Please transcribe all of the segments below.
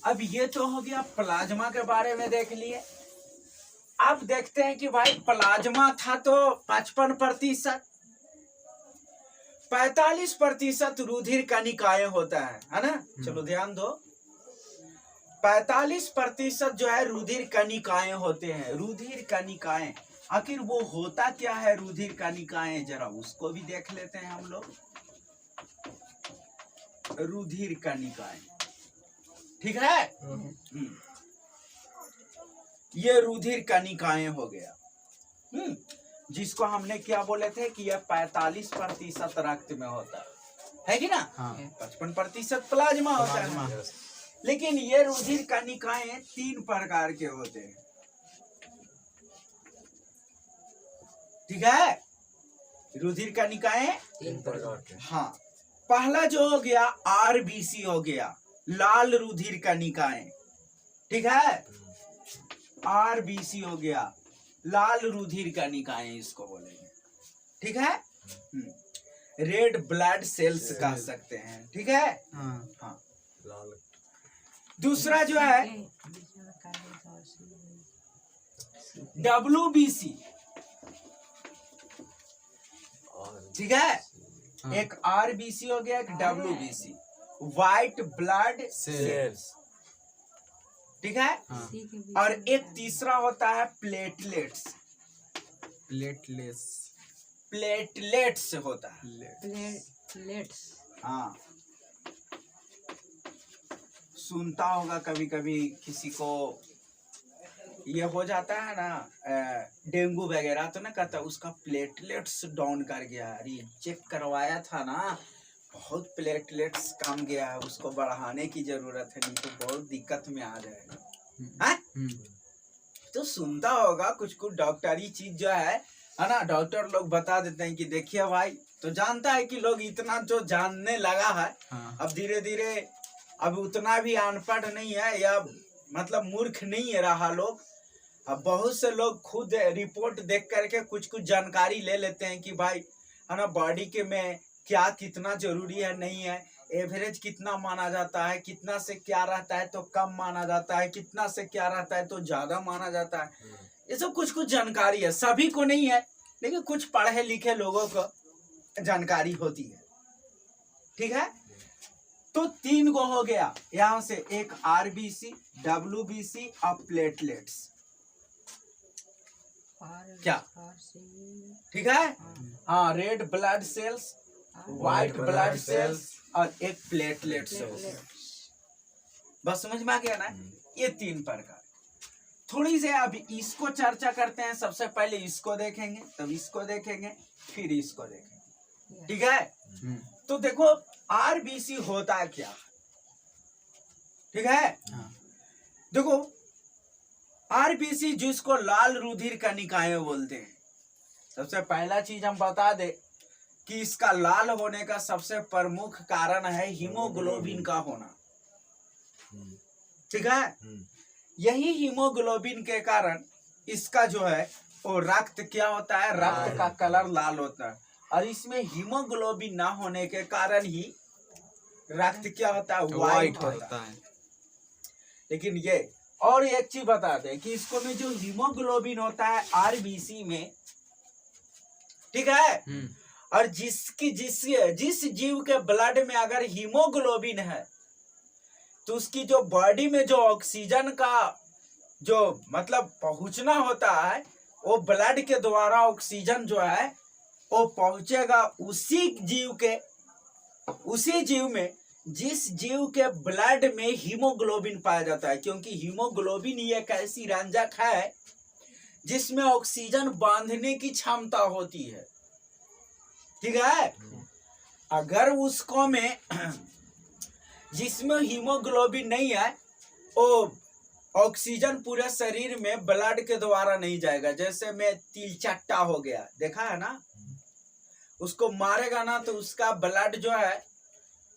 अब ये तो हो गया प्लाज्मा के बारे में देख लिए। अब देखते हैं कि भाई प्लाज्मा था तो 55%, 45% रुधिर कणिकाएं होता है ना। चलो ध्यान दो, 45% जो है रुधिर कणिकाएं होते हैं। रुधिर कणिकाएं, आखिर वो होता क्या है रुधिर कणिकाएं, जरा उसको भी देख लेते हैं हम लोग। रुधिर कणिकाएं, ठीक है। ये रुधिर कणिकाएं हो गया, जिसको हमने क्या बोले थे कि यह 45% रक्त में होता है कि ना। 55% प्लाज्मा होता है। लेकिन ये रुधिर कणिकाएं 3 प्रकार के होते हैं, ठीक है। रुधिर कणिकाएं 3 प्रकार के। हाँ, पहला जो हो गया आरबीसी हो गया, लाल रुधिर कणिकाएं, ठीक है। आरबीसी हो गया, लाल रुधिर कणिकाएं इसको बोलेंगे, ठीक है। रेड ब्लड सेल्स कह सकते हैं, ठीक है। हाँ। दूसरा जो है डब्ल्यूबीसी, ठीक है। एक आरबीसी हो गया, एक डब्ल्यूबीसी, व्हाइट ब्लड सेल्स, ठीक है। और एक तीसरा होता है प्लेटलेट्स। प्लेटलेट्स होता है, प्लेटलेट्स। हाँ, सुनता होगा कभी कभी किसी को ये हो जाता है ना डेंगू वगैरह, तो ना कहता उसका प्लेटलेट्स डाउन कर गया। अरे चेक करवाया था ना, बहुत प्लेटलेट्स कम गया है, उसको बढ़ाने की जरूरत है, नहीं तो बहुत दिक्कत में आ जाएगा। तो सुनता होगा कुछ कुछ डॉक्टरी चीज जो है ना, डॉक्टर लोग बता देते हैं कि देखिए भाई, तो जानता है कि लोग इतना जो जानने लगा है, अब धीरे धीरे अब उतना भी अनपढ़ नहीं है या मतलब मूर्ख नहीं है रहा लोग। अब बहुत से लोग खुद रिपोर्ट देख करके कुछ कुछ जानकारी ले लेते हैं कि भाई है ना, बॉडी के में क्या कितना जरूरी है, नहीं है, एवरेज कितना माना जाता है, कितना से क्या रहता है तो कम माना जाता है, कितना से क्या रहता है तो ज्यादा माना जाता है। ये सब कुछ कुछ जानकारी है, सभी को नहीं है, लेकिन कुछ पढ़े लिखे लोगों को जानकारी होती है, ठीक है। तो 3 गो हो गया यहाँ से, एक आरबीसी, डब्ल्यूबीसी और प्लेटलेट्स, क्या ठीक है। हाँ, red blood cells, white blood cells और एक प्लेटलेट्स। बस समझ में आ गया ना, ये 3 प्रकार। थोड़ी से अभी इसको चर्चा करते हैं। सबसे पहले इसको देखेंगे, तब इसको देखेंगे, फिर इसको देखेंगे, ठीक है। तो देखो आरबीसी होता है क्या, ठीक है। देखो आरबीसी जिसको लाल रुधिर कणिकाएं बोलते हैं, सबसे पहला चीज हम बता दे कि इसका लाल होने का सबसे प्रमुख कारण है हीमोग्लोबिन का होना, ठीक है। यही हीमोग्लोबिन के कारण इसका जो है वो रक्त क्या होता है, रक्त का कलर लाल होता है। और इसमें हीमोग्लोबिन ना होने के कारण ही रक्त क्या होता है, व्हाइट होता है। लेकिन ये और एक चीज बता दें कि इसको में जो हीमोग्लोबिन होता है आरबीसी में, ठीक है, और जिस जीव के ब्लड में अगर हीमोग्लोबिन है तो उसकी जो बॉडी में जो ऑक्सीजन का जो मतलब पहुंचना होता है, वो ब्लड के द्वारा ऑक्सीजन जो है वो पहुंचेगा उसी जीव में जिस जीव के ब्लड में हीमोग्लोबिन पाया जाता है। क्योंकि हीमोग्लोबिन ही एक ऐसी रंजक है जिसमें ऑक्सीजन बांधने की क्षमता होती है, ठीक है। अगर उसको में जिसमें हीमोग्लोबिन नहीं है, वो ऑक्सीजन पूरे शरीर में ब्लड के द्वारा नहीं जाएगा। जैसे में तिल चट्टा हो गया, देखा है ना, उसको मारेगा ना तो उसका ब्लड जो है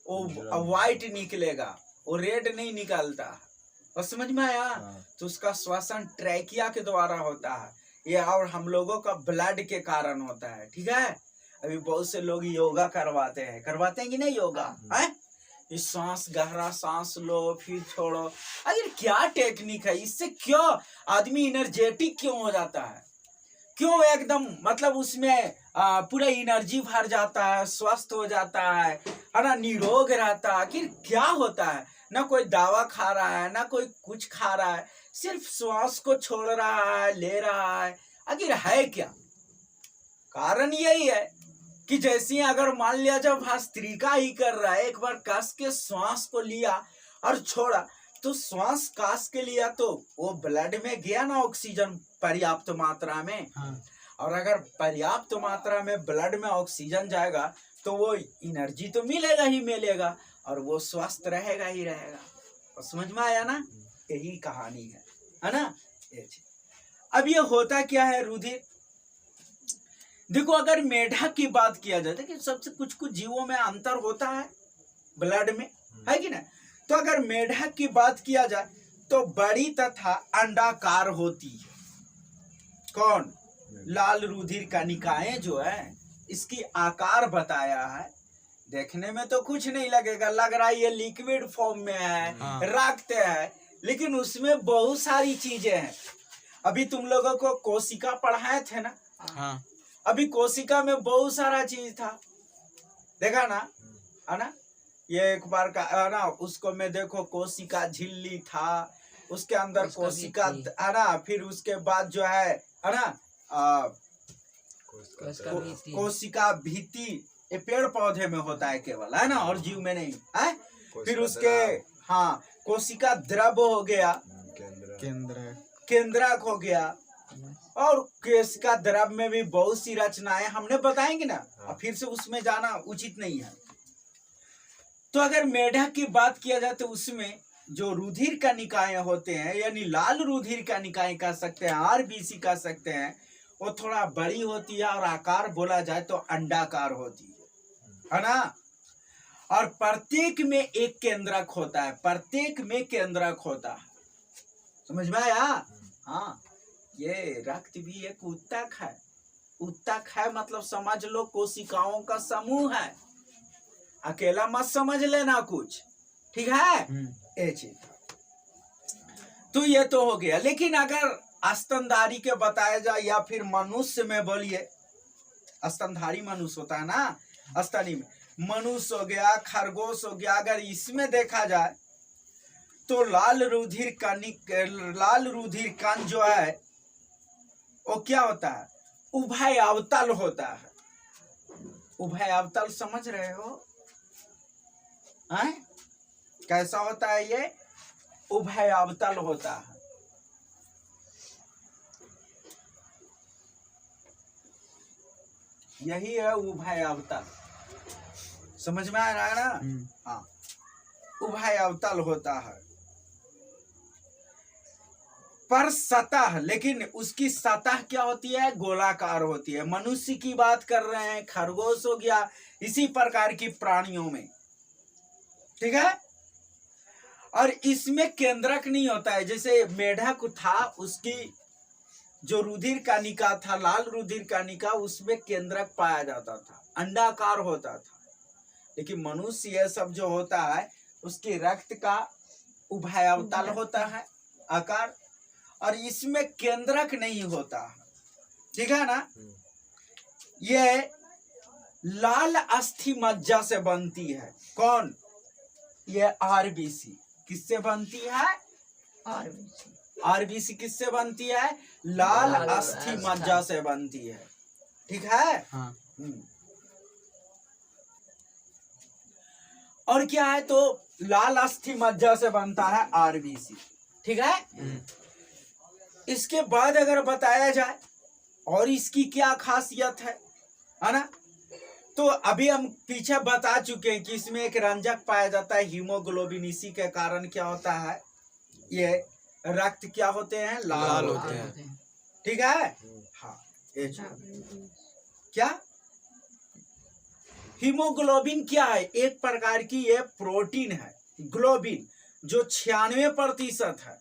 वो व्हाइट निकलेगा, वो रेड नहीं निकलता। और समझ में आया। तो उसका श्वसन ट्रैकिया के द्वारा होता है ये, और हम लोगों का ब्लड के कारण होता है, ठीक है। अभी बहुत से लोग योगा करवाते हैं कि नहीं योगा है, इस सांस, गहरा सांस लो फिर छोड़ो। अगर क्या टेक्निक है, इससे क्यों आदमी एनर्जेटिक क्यों हो जाता है, क्यों एकदम मतलब उसमें पूरा एनर्जी भर जाता है, स्वस्थ हो जाता है ना, निरोग रहता है। आखिर क्या होता है? ना कोई दवा खा रहा है, ना कोई कुछ खा रहा है, सिर्फ श्वास को छोड़ रहा है, ले रहा है। आखिर है क्या कारण? यही है कि जैसे अगर मान लिया जब भस्त्रिका ही कर रहा है, एक बार कस के श्वास को लिया और छोड़ा, तो श्वास कास के लिया तो वो ब्लड में गया ना ऑक्सीजन पर्याप्त मात्रा में। हाँ। और अगर पर्याप्त मात्रा में ब्लड में ऑक्सीजन जाएगा तो वो एनर्जी तो मिलेगा ही मिलेगा और वो स्वस्थ रहेगा ही रहेगा। और समझ में आया ना? यही कहानी है ना? अब ये होता क्या है रुधिर? देखो, अगर मेढक की बात किया जाए तो सबसे कुछ कुछ जीवों में अंतर होता है ब्लड में, है कि ना? तो अगर मेढक की बात किया जाए तो बड़ी तथा अंडाकार होती है। कौन? लाल रुधिर कणिकाएं जो है, इसकी आकार बताया है। देखने में तो कुछ नहीं लगेगा, लग रहा है ये लिक्विड फॉर्म में है। हाँ। रखते हैं, लेकिन उसमें बहुत सारी चीजें हैं। अभी तुम लोगों को कोशिका पढ़ाए थे ना? हाँ। अभी कोशिका में बहुत सारा चीज था, देखा ना? है ना? ये एक बार का है ना, उसको में देखो कोशिका झिल्ली था, उसके अंदर कोशिका है ना, फिर उसके बाद जो है ना कोशिका भीति, ये पेड़ पौधे में होता है केवल, है ना, और जीव में नहीं है। फिर उसके हाँ कोशिका द्रव हो गया, केंद्रक हो गया, और कोशिका द्रव में भी बहुत सी रचनाएं हमने बताएंगे ना। हाँ। फिर से उसमें जाना उचित नहीं है। तो अगर मेढक की बात किया जाए तो उसमें जो रुधिर कणिकाएं होते हैं, यानी लाल रुधिर कणिकाएं कह सकते हैं, आरबीसी कह सकते हैं, वो थोड़ा बड़ी होती है और आकार बोला जाए तो अंडाकार होती है ना? और प्रत्येक में एक केंद्रक होता है, प्रत्येक में केंद्रक होता है। समझ में आया? हाँ, ये रक्त भी एक उत्तक है। उत्तक है मतलब समझ लो कोशिकाओं का समूह है, अकेला मत समझ लेना कुछ, ठीक है? ये चीज तो ये तो हो गया। लेकिन अगर स्तनधारी के बताया जाए या फिर मनुष्य में बोलिए, स्तनधारी मनुष्य होता है ना, स्तनी में मनुष्य हो गया, खरगोश हो गया, अगर इसमें देखा जाए तो लाल रुधिर कण जो है वो क्या होता है? उभय अवतल होता है। उभय अवतल समझ रहे हो? हैं? कैसा होता है ये? उभय अवतल होता है। यही है उभय अवतल। समझ में आ रहा है ना? हाँ, उभय अवतल होता है। पर सतह, लेकिन उसकी सतह क्या होती है? गोलाकार होती है। मनुष्य की बात कर रहे हैं, खरगोश हो गया, इसी प्रकार की प्राणियों में, ठीक है? और इसमें केंद्रक नहीं होता है। जैसे मेढक था, उसकी जो रुधिर कणिका था, लाल रुधिर कणिका, उसमें केंद्रक पाया जाता था, अंडाकार होता था। लेकिन मनुष्य यह सब जो होता है उसके रक्त का उभय अवतल होता है आकार, और इसमें केंद्रक नहीं होता, ठीक है ना? ये लाल अस्थि मज्जा से बनती है। कौन? ये आरबीसी। किससे बनती है? आरबीसी। आरबीसी किससे बनती है? लाल अस्थि मज्जा से बनती है, ठीक है? हाँ। और क्या है? तो लाल अस्थि मज्जा से बनता है आरबीसी, ठीक है? इसके बाद अगर बताया जाए और इसकी क्या खासियत है ना, तो अभी हम पीछे बता चुके हैं कि इसमें एक रंजक पाया जाता है, हीमोग्लोबिन। इसी के कारण क्या होता है? ये रक्त क्या होते हैं? लाल होते हैं, ठीक है? हाँ, क्या हीमोग्लोबिन क्या है? एक प्रकार की ये प्रोटीन है, ग्लोबिन, जो 96% है,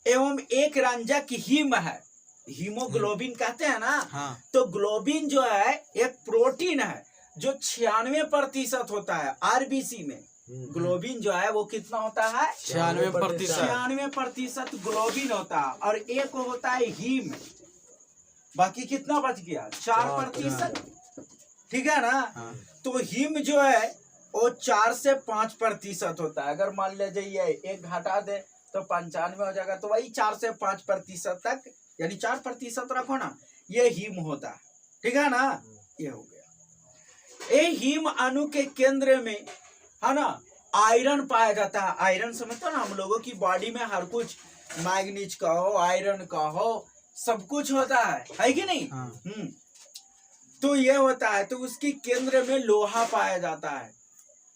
एवं एक रंजक हीम है, हीमोग्लोबिन कहते हैं ना। हाँ। तो ग्लोबिन जो है एक प्रोटीन है जो 96% होता है आरबीसी में, ग्लोबिन जो है वो कितना होता है? 96%। 96% ग्लोबिन होता है, और एक होता है हीम। बाकी कितना बच गया? 4%। ठीक है ना? तो हीम जो है वो 4 से 5% होता है। अगर मान लीजिए एक घटा दे तो 95 हो जाएगा, तो वही 4 से 5% तक, यानी 4% रखो ना, ये हीम होता है। ठीक है ना? ये हो गया। ये हीम अणु के केंद्र में है ना आयरन पाया जाता है। आयरन समझते हो ना, हम लोगों की बॉडी में हर कुछ, मैग्नीज का हो, आयरन का हो, सब कुछ होता है कि नहीं? तो ये होता है। तो उसकी केंद्र में लोहा पाया जाता है।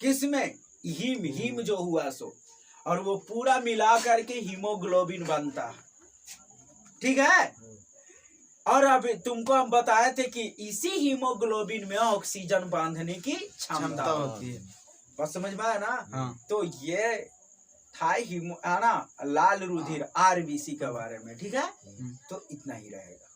किसमें? हीम जो हुआ सो, और वो पूरा मिला करके हीमोग्लोबिन बनता है। ठीक है? और अब तुमको हम बताए थे कि इसी हीमोग्लोबिन में ऑक्सीजन बांधने की क्षमता होती है। बस समझ में आया ना? तो ये था है ना लाल रुधिर, आरबीसी के बारे में। ठीक है? तो इतना ही रहेगा।